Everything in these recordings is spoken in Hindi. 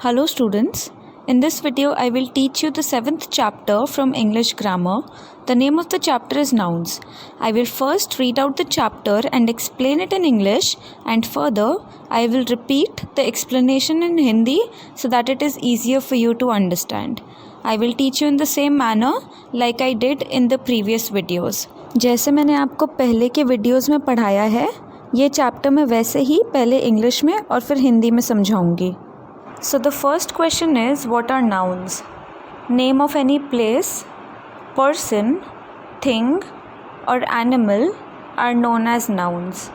Hello students, in this video I will teach you the 7th chapter from English grammar. The name of the chapter is nouns. I will first read out the chapter and explain it in English, and further I will repeat the explanation in Hindi so that it is easier for you to understand. I will teach you in the same manner like I did in the previous videos. जैसे मैंने आपको पहले के वीडियोस में पढ़ाया है, ये चैप्टर मैं वैसे ही पहले इंग्लिश में और फिर हिंदी में समझाऊंगी. So the first question is, what are nouns? Name of any place, person, thing or animal are known as nouns.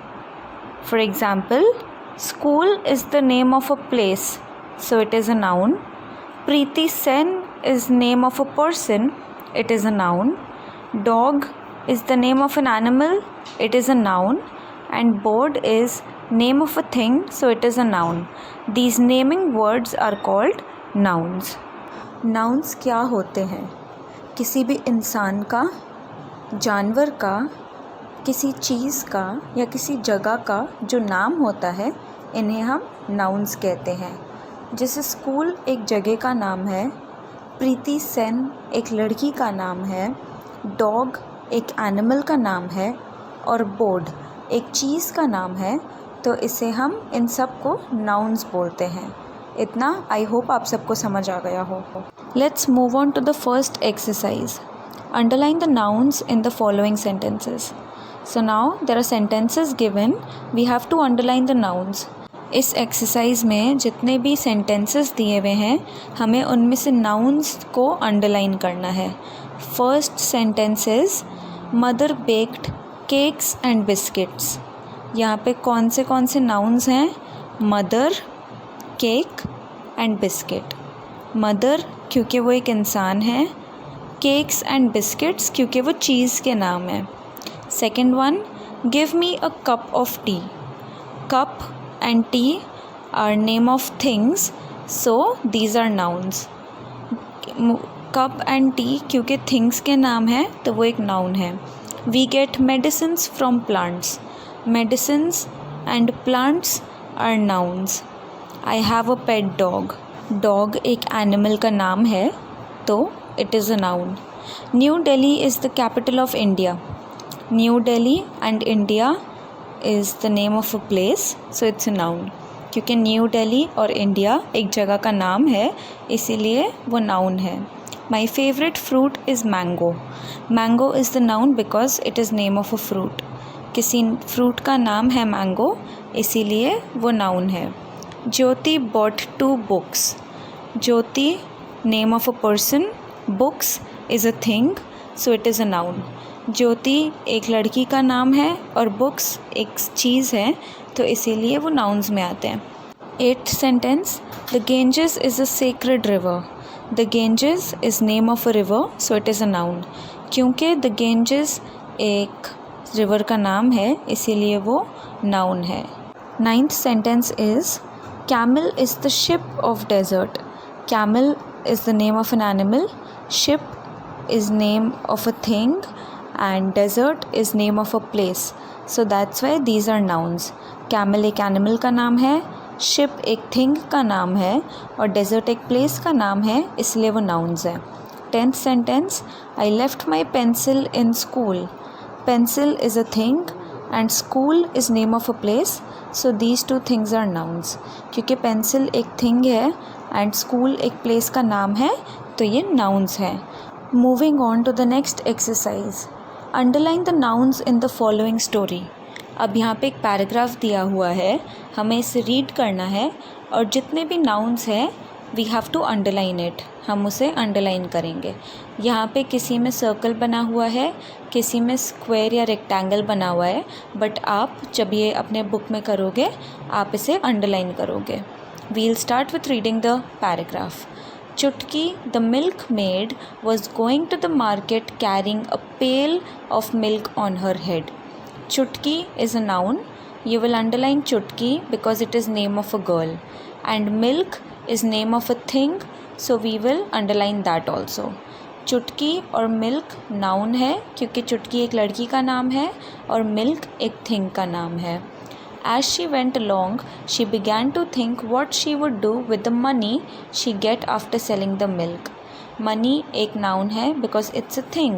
For example, school is the name of a place, so it is a noun. Preeti Sen is name of a person, it is a noun. Dog is the name of an animal, it is a noun. And board is name of a thing, so it is a noun. These naming words are called nouns. Nouns क्या होते हैं? किसी भी इंसान का, जानवर का, किसी चीज़ का या किसी जगह का जो नाम होता है, इन्हें हम nouns कहते हैं. जैसे स्कूल एक जगह का नाम है, प्रीति सेन एक लड़की का नाम है, डॉग एक एनिमल का नाम है और बोर्ड एक चीज़ का नाम है, तो इसे हम इन सब को नाउन्स बोलते हैं. इतना आई होप आप सबको समझ आ गया हो. Let's move on to the first exercise. Underline the nouns in the following sentences. So now there are sentences given, we have to underline the nouns. इस एक्सरसाइज में जितने भी सेंटेंसेस दिए हुए हैं, हमें उनमें से नाउन्स को अंडरलाइन करना है. First sentence is mother baked cakes and biscuits. यहाँ पे कौन से नाउन्स हैं? Mother, cake and biscuit. Mother क्योंकि वो एक इंसान है, केक्स एंड बिस्किट्स क्योंकि वो चीज़ के नाम है. Second one, give me a cup of tea. Cup and tea are name of things, so these are nouns. Cup and tea क्योंकि थिंग्स के नाम है तो वो एक नाउन है. We get medicines from plants. Medicines and plants are nouns. I have a pet dog. Dog एक animal का नाम है तो it is a noun. New Delhi is the capital of India. New Delhi and India is the name of a place, so it's a noun. क्योंकि न्यू दिल्ली और इंडिया एक जगह का नाम है, इसीलिए वो नाउन है. My favorite fruit is mango. Mango is the noun because it is name of a fruit. किसी फ्रूट का नाम है मैंगो, इसीलिए वो नाउन है. Jyoti bought 2 books. Jyoti name of a person, books is a thing, so it is a noun. Jyoti एक लड़की का नाम है और बुक्स एक चीज़ है, तो इसीलिए वो नाउन्स में आते हैं. 8th sentence, the Ganges is a sacred river. The Ganges is name of a river, so it is a noun. क्योंकि द गेंजेस एक रिवर का नाम है, इसीलिए वो नाउन है. 9th sentence is camel is the ship of desert. Camel is the name of an animal, ship is name of a thing and desert is name of a place, so that's why these are nouns. Camel एक एनिमल का नाम है, शिप एक थिंग का नाम है और डेजर्ट एक प्लेस का नाम है, इसलिए वो नाउन्स है. 10th sentence, I left my pencil in school. Pencil is a thing and school is name of a place, so these two things are nouns. क्योंकि pencil एक thing है and school एक place का नाम है, तो ये nouns है. Moving on to the next exercise. Underline the nouns in the following story. अब यहाँ पे एक पैराग्राफ दिया हुआ है, हमें इसे रीड करना है और जितने भी nouns हैं we have to underline it. हम उसे अंडरलाइन करेंगे. यहाँ पे किसी में सर्कल बना हुआ है, किसी में स्क्वायर या रेक्टेंगल बना हुआ है, बट आप जब ये अपने बुक में करोगे आप इसे अंडरलाइन करोगे. We'll start with reading the paragraph. Chutki the milk maid was going to the market carrying a pail of milk on her head. Chutki is a noun. You will underline Chutki because it is name of a girl and milk is name of a thing, so we will underline that also. चुटकी और मिल्क नाउन है क्योंकि चुटकी एक लड़की का नाम है और मिल्क एक थिंग का नाम है. As she went along, she began to think what she would do with the money she get after selling the milk. Money एक noun है because it's a thing.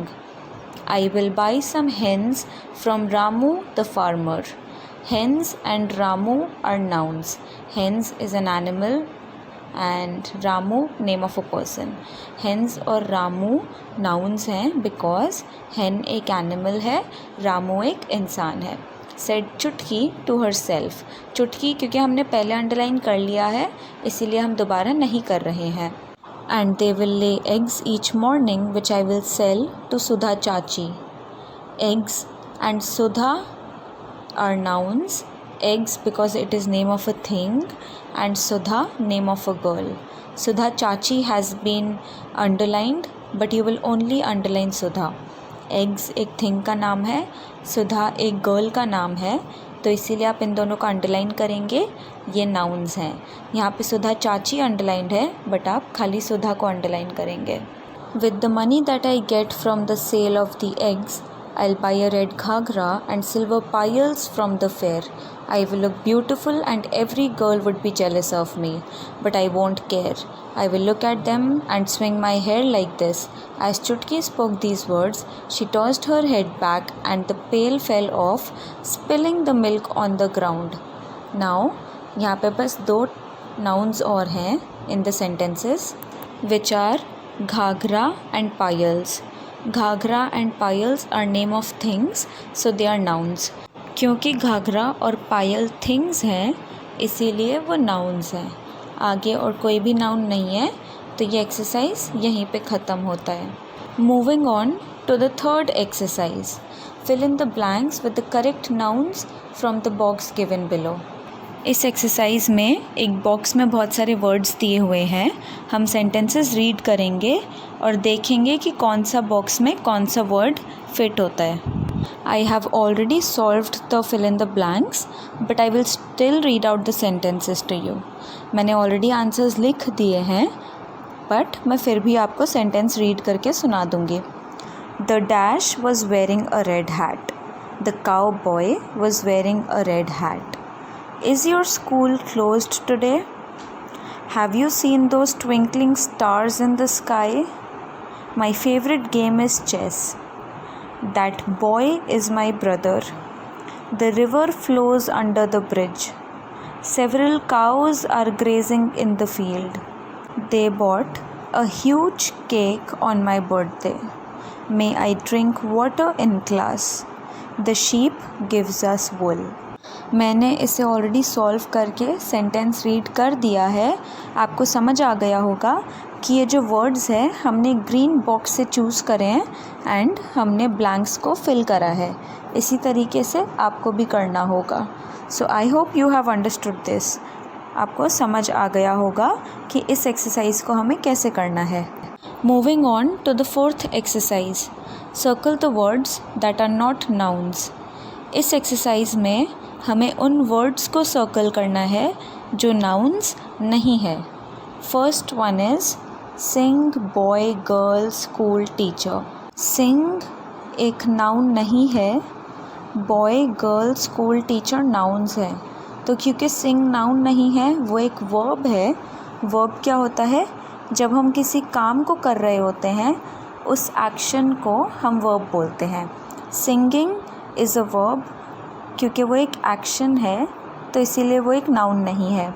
I will buy some hens from Ramu the farmer. Hens and Ramu are nouns. Hens is an animal and Ramu name of a person. Hens और Ramu nouns हैं because hen एक animal है, Ramu एक इंसान है. Said चुटकी to herself. चुटकी क्योंकि हमने पहले अंडरलाइन कर लिया है इसीलिए हम दोबारा नहीं कर रहे हैं. And they will lay eggs each morning which I will sell to Sudha Chachi. Eggs and Sudha are nouns. Eggs because it is name of a thing and Sudha name of a girl. Sudha Chachi has been underlined but you will only underline Sudha. Eggs एक थिंग का नाम है, सुधा एक गर्ल का नाम है, तो इसीलिए आप इन दोनों को अंडरलाइन करेंगे. ये नाउन्स हैं. यहाँ पे सुधा चाची अंडरलाइंड है बट आप खाली सुधा को अंडरलाइन करेंगे. With the money that I get from the sale of the eggs I'll buy a red ghagra and silver piles from the fair. I will look beautiful and every girl would be jealous of me, but I won't care. I will look at them and swing my hair like this. As Chutki spoke these words, she tossed her head back and the pail fell off, spilling the milk on the ground. Now, यहाँ पे बस 2 nouns और हैं in the sentences, which are ghagra and piles. Ghagra and payals are name of things so they are nouns. क्योंकि घाघरा और पायल थिंग्स हैं इसीलिए वो नाउन्स हैं. आगे और कोई भी नाउन नहीं है तो ये एक्सरसाइज यहीं पे ख़त्म होता है. Moving on to the third exercise. Fill in the blanks with the correct nouns from the box given below. इस एक्सरसाइज में एक बॉक्स में बहुत सारे वर्ड्स दिए हुए हैं. हम सेंटेंसेस रीड करेंगे और देखेंगे कि कौन सा बॉक्स में कौन सा वर्ड फिट होता है. I have already solved the fill in the blanks but I will still read out the sentences to you. मैंने ऑलरेडी आंसर्स लिख दिए हैं बट मैं फिर भी आपको सेंटेंस रीड करके सुना दूँगी. The dash was wearing a red hat. The cow boy was wearing a red hat. Is your school closed today? Have you seen those twinkling stars in the sky? My favorite game is chess. That boy is my brother. The river flows under the bridge. Several cows are grazing in the field. They bought a huge cake on my birthday. May I drink water in class? The sheep gives us wool. मैंने इसे ऑलरेडी सॉल्व करके सेंटेंस रीड कर दिया है. आपको समझ आ गया होगा कि ये जो वर्ड्स है हमने ग्रीन बॉक्स से चूज़ करे हैं एंड हमने ब्लैंक्स को फिल करा है. इसी तरीके से आपको भी करना होगा. So I hope you have understood this. आपको समझ आ गया होगा कि इस एक्सरसाइज को हमें कैसे करना है. Moving on to the fourth exercise. Circle the words that are not nouns. इस एक्सरसाइज में हमें उन वर्ड्स को सर्कल करना है जो नाउन्स नहीं है. First one is sing, boy, girl, school, teacher. Sing एक नाउन नहीं है. Boy, girl, school, teacher nouns है. तो क्योंकि सिंग नाउन नहीं है वो एक वर्ब है. वर्ब क्या होता है? जब हम किसी काम को कर रहे होते हैं उस एक्शन को हम वर्ब बोलते हैं. Singing is a verb. क्योंकि वो एक एक्शन है तो इसीलिए वो एक नाउन नहीं है.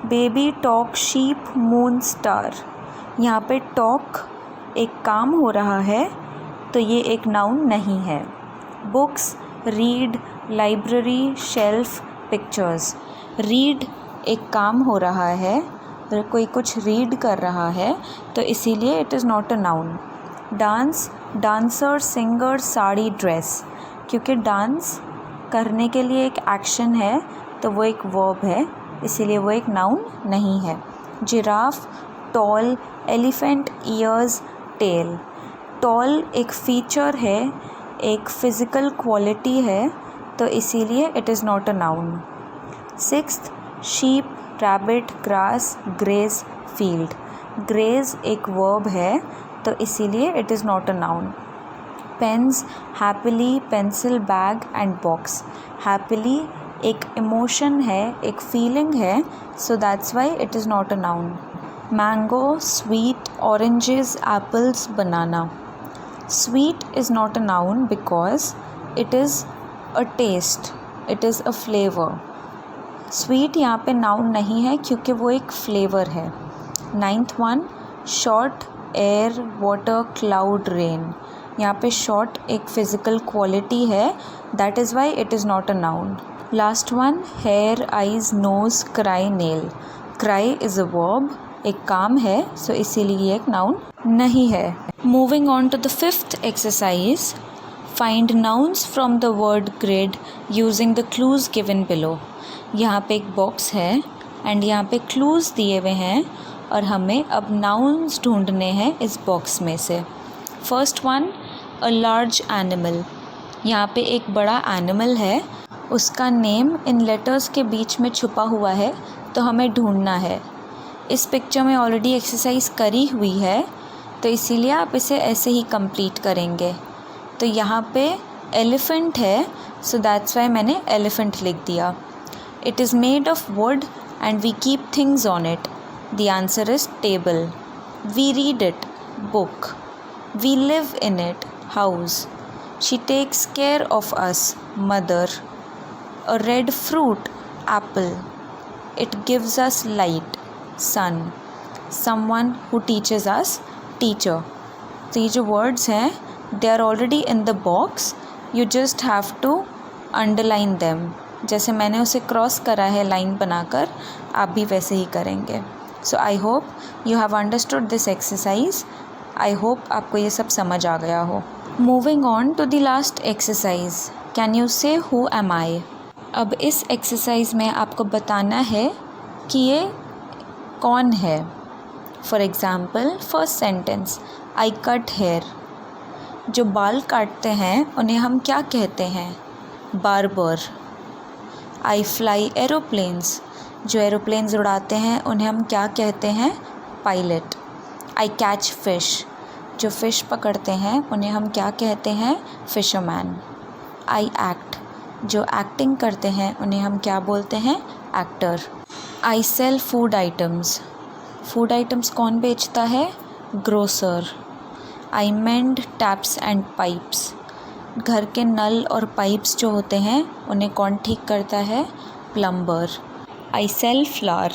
Baby, talk, sheep, moon, star. यहाँ पे टॉक एक काम हो रहा है तो ये एक नाउन नहीं है. Books, read, library, shelf, pictures. Read एक काम हो रहा है, कोई कुछ रीड कर रहा है तो इसीलिए it is not a noun. Dance, dancer, singer, sari, dress. क्योंकि डांस करने के लिए एक एक्शन है तो वो एक वर्ब है इसीलिए वो एक नाउन नहीं है. Giraffe, tall, elephant, ears, tail. Tall एक फ़ीचर है, एक फ़िज़िकल क्वालिटी है तो इसीलिए it is not a noun. Sixth, sheep, rabbit, grass, graze, field. Graze एक वर्ब है तो इसीलिए it is not a noun. Pens, happily, pencil, bag and box. Happily एक इमोशन है, एक फीलिंग है, so that's why it is not a noun. Mango, sweet, oranges, apples, banana. Sweet is not a noun because it is a taste, it is a flavor. Sweet यहाँ पे noun नहीं है क्योंकि वो एक flavor है. 9th one, short, air, water, cloud, rain. यहाँ पे short एक physical quality है, that is why it is not a noun. Last one, hair, eyes, nose, cry, nail. Cry is a verb, एक काम है, so इसीलिए ये एक noun नहीं है. Moving on to the 5th exercise, find nouns from the word grid using the clues given below. यहाँ पे एक बॉक्स है एंड यहाँ पे क्लूज़ दिए हुए हैं और हमें अब nouns ढूंढने हैं इस बॉक्स में से. First one, a large animal. यहाँ पे एक बड़ा एनिमल है, उसका नेम इन लेटर्स के बीच में छुपा हुआ है तो हमें ढूंढना है. इस पिक्चर में ऑलरेडी एक्सरसाइज करी हुई है तो इसीलिए आप इसे ऐसे ही कंप्लीट करेंगे. तो यहाँ पे एलिफेंट है, सो दैट्स वाई मैंने एलिफेंट लिख दिया. It is made of wood and we keep things on it. The answer is table. We read it, book. We live in it, house. She takes care of us, mother. A red fruit, apple. It gives us light, sun. Someone who teaches us, teacher. तो ये जो वर्ड्स हैं they are already in the box, you just have to underline them. जैसे मैंने उसे क्रॉस करा है लाइन बनाकर, आप भी वैसे ही करेंगे. So I hope you have understood this exercise. I hope आपको ये सब समझ आ गया हो. Moving on to the last exercise, can you say who am I. अब इस एक्सरसाइज में आपको बताना है कि ये कौन है. For example, first sentence, I cut hair. जो बाल काटते हैं उन्हें हम क्या कहते हैं, बार्बर. I fly aeroplanes. जो एरोप्लेन्स उड़ाते हैं उन्हें हम क्या कहते हैं, पायलट. I catch fish. जो फ़िश पकड़ते हैं उन्हें हम क्या कहते हैं, फ़िशरमैन. I act. जो एक्टिंग करते हैं उन्हें हम क्या बोलते हैं, actor. I sell food items. Food items कौन बेचता है, grocer. I mend taps and pipes. घर के नल और पाइप्स जो होते हैं उन्हें कौन ठीक करता है, प्लम्बर. आई सेल फ्लावर.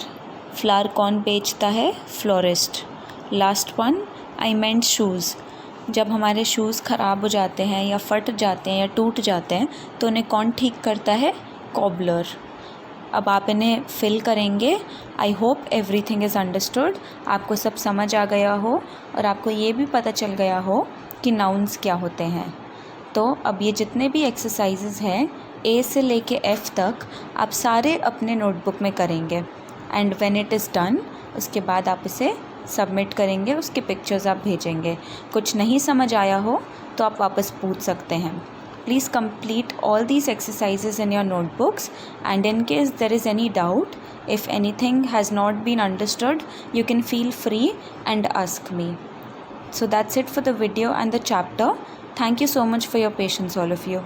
फ्लावर कौन बेचता है, फ्लोरिस्ट. लास्ट वन, आई मेंड शूज़. जब हमारे शूज़ ख़राब हो जाते हैं या फट जाते हैं या टूट जाते हैं तो उन्हें कौन ठीक करता है, कॉबलर. अब आप इन्हें फिल करेंगे. I hope everything is understood. आपको सब समझ आ गया हो और आपको ये भी पता चल गया हो कि नाउन्स क्या होते हैं. तो अब ये जितने भी एक्सरसाइजेज़ हैं ए से लेके एफ़ तक आप सारे अपने नोटबुक में करेंगे and when it is done उसके बाद आप इसे सबमिट करेंगे, उसके पिक्चर्स आप भेजेंगे. कुछ नहीं समझ आया हो तो आप वापस पूछ सकते हैं. Please complete all these exercises in your notebooks, and in case there is any doubt, if anything has not been understood, you can feel free and ask me. So that's it for the video and the chapter. Thank you so much for your patience, all of you.